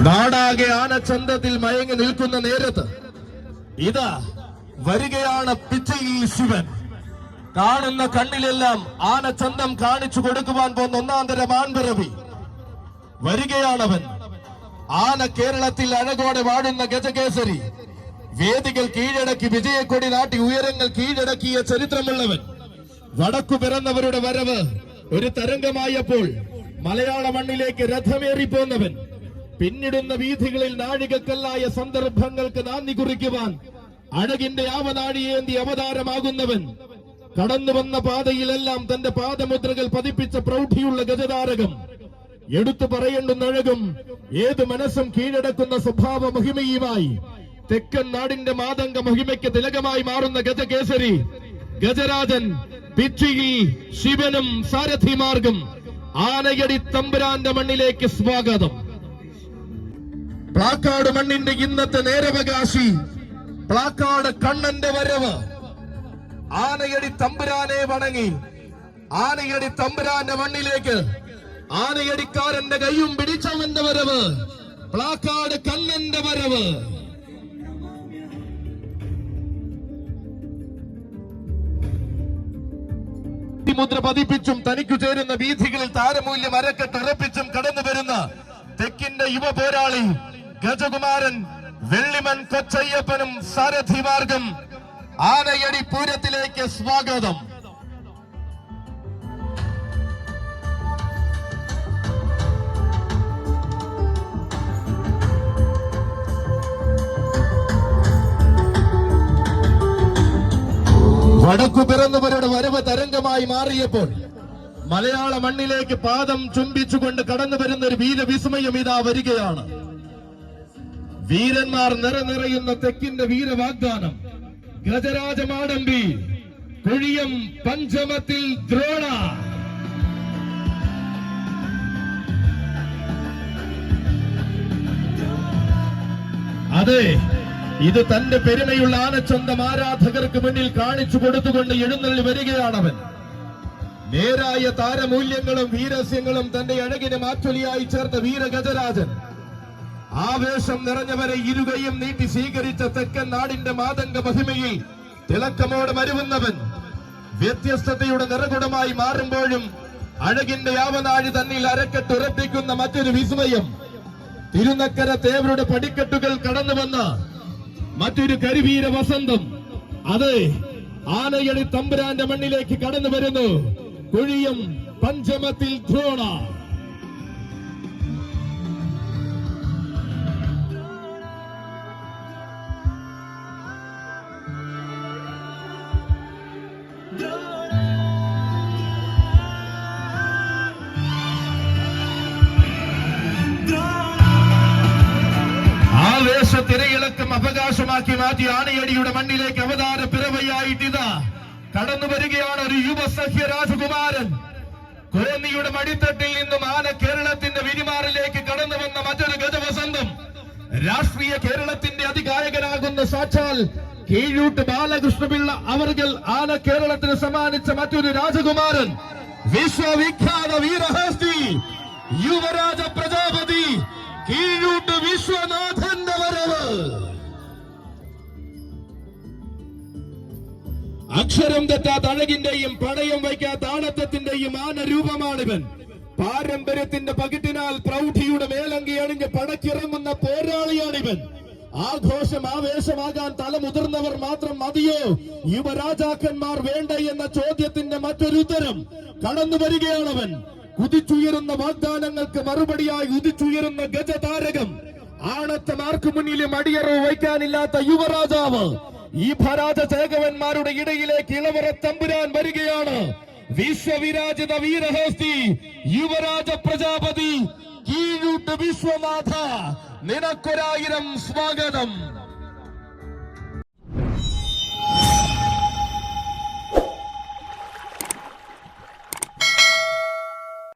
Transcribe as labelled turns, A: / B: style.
A: നാടാകെ ആനച്ചന്തത്തിൽ മയങ്ങി നിൽക്കുന്ന നേരത്ത് ഇതാ വരികയാണ് പിച്ചയിൽ ശിവൻ. കാണുന്ന കണ്ണിലെല്ലാം ആനച്ചന്തം കാണിച്ചു കൊടുക്കുവാൻ പോകുന്ന ഒന്നാന്തര മാൻപിറവി വരികയാണവൻ. ആന കേരളത്തിൽ അഴകോടെ വാഴുന്ന ഗജകേസരി, വേദികൾ കീഴടക്കി വിജയക്കൊടി നാട്ടി ഉയരങ്ങൾ കീഴടക്കിയ ചരിത്രമുള്ളവൻ. വടക്കു പിറന്നവരുടെ വരവ് ഒരു തരംഗമായപ്പോൾ മലയാള മണ്ണിലേക്ക് രഥമേറിപ്പോന്നവൻ. പിന്നിടുന്ന വീഥികളിൽ നാഴികക്കല്ലായ സന്ദർഭങ്ങൾക്ക് നാന്ദി കുറിക്കുവാൻ അഴകിന്റെ ആവനാഴിയേന്തി അവതാരമാകുന്നവൻ. കടന്നു വന്ന പാതയിലെല്ലാം തന്റെ പാദമുദ്രകൾ പതിപ്പിച്ച പ്രൗഢിയുള്ള ഗജതാരകം. എടുത്തു പറയേണ്ടുന്ന അഴകും ഏത് മനസ്സും കീഴടക്കുന്ന സ്വഭാവ മഹിമയുമായി തെക്കൻ നാടിന്റെ മാതംഗ മഹിമയ്ക്ക് തിലകമായി മാറുന്ന ഗജകേസരി ഗജരാജൻ പിച്ചിയിൽ ശിവനും സാരഥിമാർഗം ആനയടി തമ്പുരാന്റെ മണ്ണിലേക്ക് സ്വാഗതം. പ്ലാക്കാട് മണ്ണിന്റെ ഇന്നത്തെ നേരവകാശി പ്ലാക്കാട് കണ്ണന്റെ വരവ്. ആനയടി തമ്പുരാനെ വണങ്ങി ആനയടി തമ്പുരാന്റെ മണ്ണിലേക്ക് ആനയടിക്കാരന്റെ കൈയും പിടിച്ചവന്റെ വരവ്. പ്ലാക്കാട് കണ്ണന്റെ വരവ്. മുദ്ര പതിപ്പിച്ചും തനിക്കു ചേരുന്ന വീഥികളിൽ താരമൂല്യം അരക്കെട്ടുറപ്പിച്ചും കടന്നു വരുന്ന തെക്കിന്റെ യുവ പോരാളി ഗജകുമാരൻ വെള്ളിമൺ കൊച്ചയ്യപ്പനും സാരഥിമാർഗം ആനയടി പൂരത്തിലേക്ക് സ്വാഗതം. വടക്കു പിറന്നവരുടെ വരവ് തരംഗമായി മാറിയപ്പോൾ മലയാള മണ്ണിലേക്ക് പാദം ചുംബിച്ചുകൊണ്ട് കടന്നു വരുന്ന ഒരു വീരവിസ്മയം ഇതാ വരികയാണ്. വീരന്മാർ നിറയുന്ന തെക്കിന്റെ വീരവാഗ്ദാനം ഗജരാജമാടമ്പി കുഴിയം പഞ്ചമത്തിൽ ദ്രോണ. അതെ, ഇത് തന്റെ പെരുമയുള്ള ആനച്ചന്തം ആരാധകർക്ക് മുന്നിൽ കാണിച്ചു കൊടുത്തുകൊണ്ട് എഴുന്നള്ളി വരികയാണവൻ. നേരായ താരമൂല്യങ്ങളും വീരസ്യങ്ങളും തന്റെ അഴകിന് മാറ്റൊലിയായി ചേർത്ത വീരഗജരാജൻ. ആവേശം നിറഞ്ഞവരെ ഇരുകയും നീട്ടി സ്വീകരിച്ച തെക്കൻ നാടിന്റെ മാതംഗ മഹിമയിൽ തിളക്കമോടെ മരുവുന്നവൻ. വ്യത്യസ്തതയുടെ നിറകുടമായി മാറുമ്പോഴും അഴകിന്റെ യാവനാഴി തന്നിൽ അരക്കെട്ടുറപ്പിക്കുന്ന മറ്റൊരു വിസ്മയം. തിരുനക്കര തേവരുടെ പടിക്കെട്ടുകൾ കടന്നു വന്ന മറ്റൊരു കരിവീര വസന്തം. അതെ, ആനയടി തമ്പുരാന്റെ മണ്ണിലേക്ക് കടന്നു വരുന്നു കുഴിയം പഞ്ചമത്തിൽ ദ്രോണ. തിരയിളക്കം അവകാശമാക്കി മാറ്റി ആനയടിയുടെ മണ്ണിലേക്ക് അവതാര പിറവയായിട്ടിതാ കടന്നു വരികയാണ് ഒരു യുവസഖ്യ രാജകുമാരൻ. കോന്നിയുടെ മടിത്തട്ടിൽ നിന്നും ആന കേരളത്തിന്റെ വിരിമാറിലേക്ക് കടന്നു വന്ന മറ്റൊരു ഗജവസന്തം. രാഷ്ട്രീയ കേരളത്തിന്റെ അതികായകനാകുന്ന സാക്ഷാൽ കീഴൂട്ട് ബാലകൃഷ്ണപിള്ള അവർകൾ ആന കേരളത്തിന് സമ്മാനിച്ച മറ്റൊരു രാജകുമാരൻ. വിശ്വവിഖ്യാത വീരഹസ്തി യുവരാജ പ്രജാപതി കീഴൂട്ട് വിശ്വനാഥന്റെ വരവ്. അക്ഷരം തെറ്റാത്ത അഴകിന്റെയും പണയം വയ്ക്കാത്ത ആണത്തത്തിന്റെയും ആനരൂപമാണിവൻ. പാരമ്പര്യത്തിന്റെ പകിട്ടിനാൽ പ്രൗഢിയുടെ മേലങ്കി അണിഞ്ഞ് പടക്കിറങ്ങുന്ന പോരാളിയാണിവൻ. ആഘോഷം ആവേശമാകാൻ തലമുതിർന്നവർ മാത്രം മതിയോ, യുവരാജാക്കന്മാർ വേണ്ട എന്ന ചോദ്യത്തിന്റെ മറ്റൊരു ഉത്തരം കടന്നു വരികയാണവൻ. കുതിച്ചുയരുന്ന വാഗ്ദാനങ്ങൾക്ക് മറുപടിയായി ഉദിച്ചുയരുന്ന ഗജതാരകം. ആണത്തമാർക്ക് മുന്നിലും അടിയറവ് വയ്ക്കാനില്ലാത്ത യുവരാജാവ്. ഈ ഭരാജ ചേകവന്മാരുടെ ഇടയിലേക്ക് ഇളവറ തമ്പുരാൻ വരികയാണ്. വിശ്വവിരാജിത വീരഹസ്തി യുവരാജ പ്രജാപതി കീഴൂട്ട് വിശ്വനാഥ, നിനക്കൊരായിരം സ്വാഗതം.